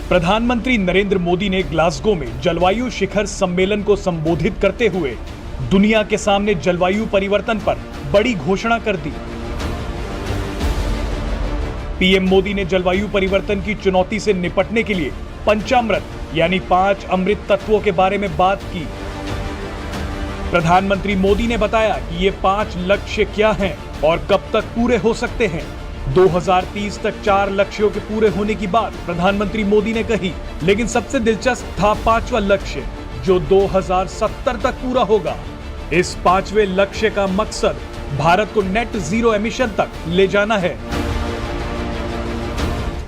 प्रधानमंत्री नरेंद्र मोदी ने ग्लासगो में जलवायु शिखर सम्मेलन को संबोधित करते हुए दुनिया के सामने जलवायु परिवर्तन पर बड़ी घोषणा कर दी। पीएम मोदी ने जलवायु परिवर्तन की चुनौती से निपटने के लिए पंचामृत यानी 5 अमृत तत्वों के बारे में बात की। प्रधानमंत्री मोदी ने बताया कि ये 5 लक्ष्य क्या हैं और कब तक पूरे हो सकते हैं। 2030 तक 4 लक्ष्यों के पूरे होने की बात प्रधानमंत्री मोदी ने कही, लेकिन सबसे दिलचस्प था 5वां लक्ष्य जो 2070 तक पूरा होगा। इस 5वें लक्ष्य का मकसद भारत को नेट जीरो एमिशन तक ले जाना है।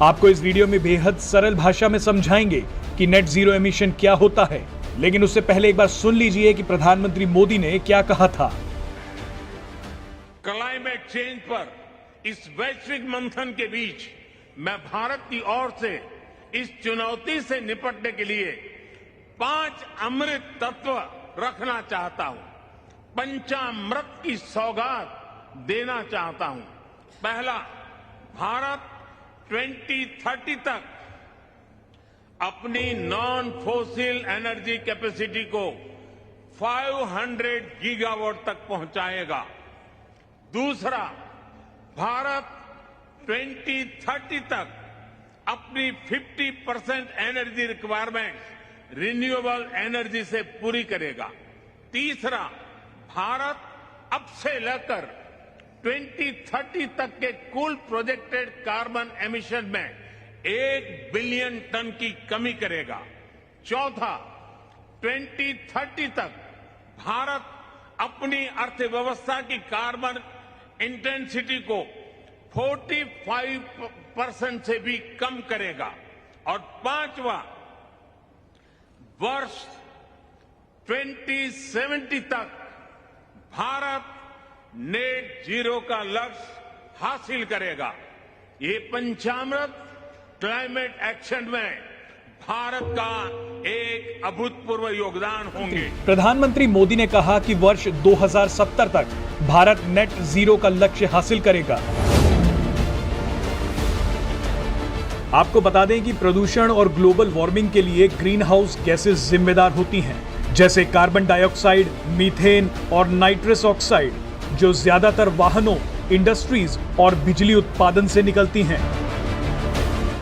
आपको इस वीडियो में बेहद सरल भाषा में समझाएंगे कि नेट जीरो एमिशन क्या होता है, लेकिन उससे पहले एक बार सुन लीजिए कि प्रधानमंत्री मोदी ने क्या कहा था। क्लाइमेट चेंज पर इस वैश्विक मंथन के बीच मैं भारत की ओर से इस चुनौती से निपटने के लिए 5 अमृत तत्व रखना चाहता हूं। पंचामृत की सौगात देना चाहता हूं। पहला, भारत 2030 तक अपनी नॉन फोसिल एनर्जी कैपेसिटी को 500 गीगावाट तक पहुंचाएगा। दूसरा, भारत 2030 तक अपनी 50% एनर्जी रिक्वायरमेंट रिन्यूएबल एनर्जी से पूरी करेगा। तीसरा, भारत अब से लेकर 2030 तक के कुल प्रोजेक्टेड कार्बन एमिशन में 1 बिलियन टन की कमी करेगा। चौथा, 2030 तक भारत अपनी अर्थव्यवस्था की कार्बन इंटेंसिटी को 45% से भी कम करेगा। और पांचवा, वर्ष 2070 तक भारत नेट जीरो का लक्ष्य हासिल करेगा। ये पंचामृत क्लाइमेट एक्शन में भारत का एक अभूतपूर्व योगदान होंगे। प्रधानमंत्री मोदी ने कहा कि वर्ष 2070 तक भारत नेट जीरो का लक्ष्य हासिल करेगा। आपको बता दें कि प्रदूषण और ग्लोबल वार्मिंग के लिए ग्रीन हाउस गैसेस जिम्मेदार होती हैं, जैसे कार्बन डाइऑक्साइड, मीथेन और नाइट्रस ऑक्साइड, जो ज्यादातर वाहनों, इंडस्ट्रीज और बिजली उत्पादन से निकलती हैं।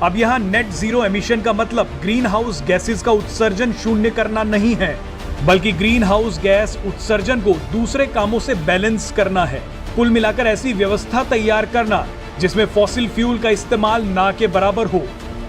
अब यहाँ नेट जीरो एमिशन का मतलब ग्रीन हाउस गैसेस का उत्सर्जन शून्य करना नहीं है, बल्कि ग्रीन हाउस गैस उत्सर्जन को दूसरे कामों से बैलेंस करना है। कुल मिलाकर ऐसी व्यवस्था तैयार करना जिसमें फॉसिल फ्यूल का इस्तेमाल ना के बराबर हो।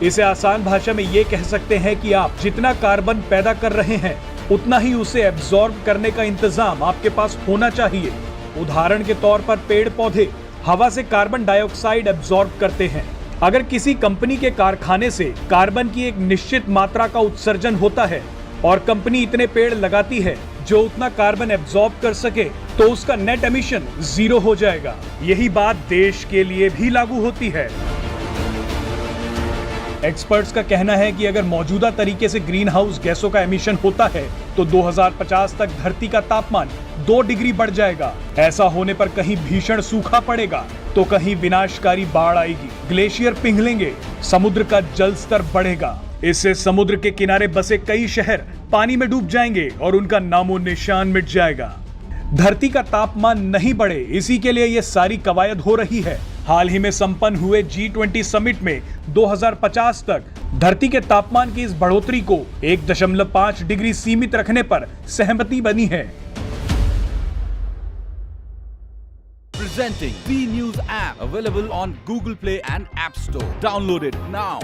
इसे आसान भाषा में ये कह सकते हैं कि आप जितना कार्बन पैदा कर रहे हैं उतना ही उसे एब्जॉर्ब करने का इंतजाम आपके पास होना चाहिए। उदाहरण के तौर पर पेड़ पौधे हवा से कार्बन डाइऑक्साइड एब्जॉर्ब करते हैं। अगर किसी कंपनी के कारखाने से कार्बन की एक निश्चित मात्रा का उत्सर्जन होता है और कंपनी इतने पेड़ लगाती है जो उतना कार्बन एब्जॉर्ब कर सके, तो उसका नेट एमिशन जीरो हो जाएगा। यही बात देश के लिए भी लागू होती है। एक्सपर्ट्स का कहना है कि अगर मौजूदा तरीके से ग्रीन हाउस गैसों का एमिशन होता है तो 2050 तक धरती का तापमान 2 डिग्री बढ़ जाएगा। ऐसा होने पर कहीं भीषण सूखा पड़ेगा तो कहीं विनाशकारी बाढ़ आएगी, ग्लेशियर पिघलेंगे, समुद्र का जल स्तर बढ़ेगा। इससे समुद्र के किनारे बसे कई शहर पानी में डूब जाएंगे और उनका नामो निशान मिट जाएगा। धरती का तापमान नहीं बढ़े, इसी के लिए ये सारी कवायद हो रही है। हाल ही में संपन्न हुए G20 समिट में 2050 तक धरती के तापमान की इस बढ़ोतरी को 1.5 डिग्री सीमित रखने पर सहमति बनी है। Presenting B News app available on Google Play and App Store. Download it now.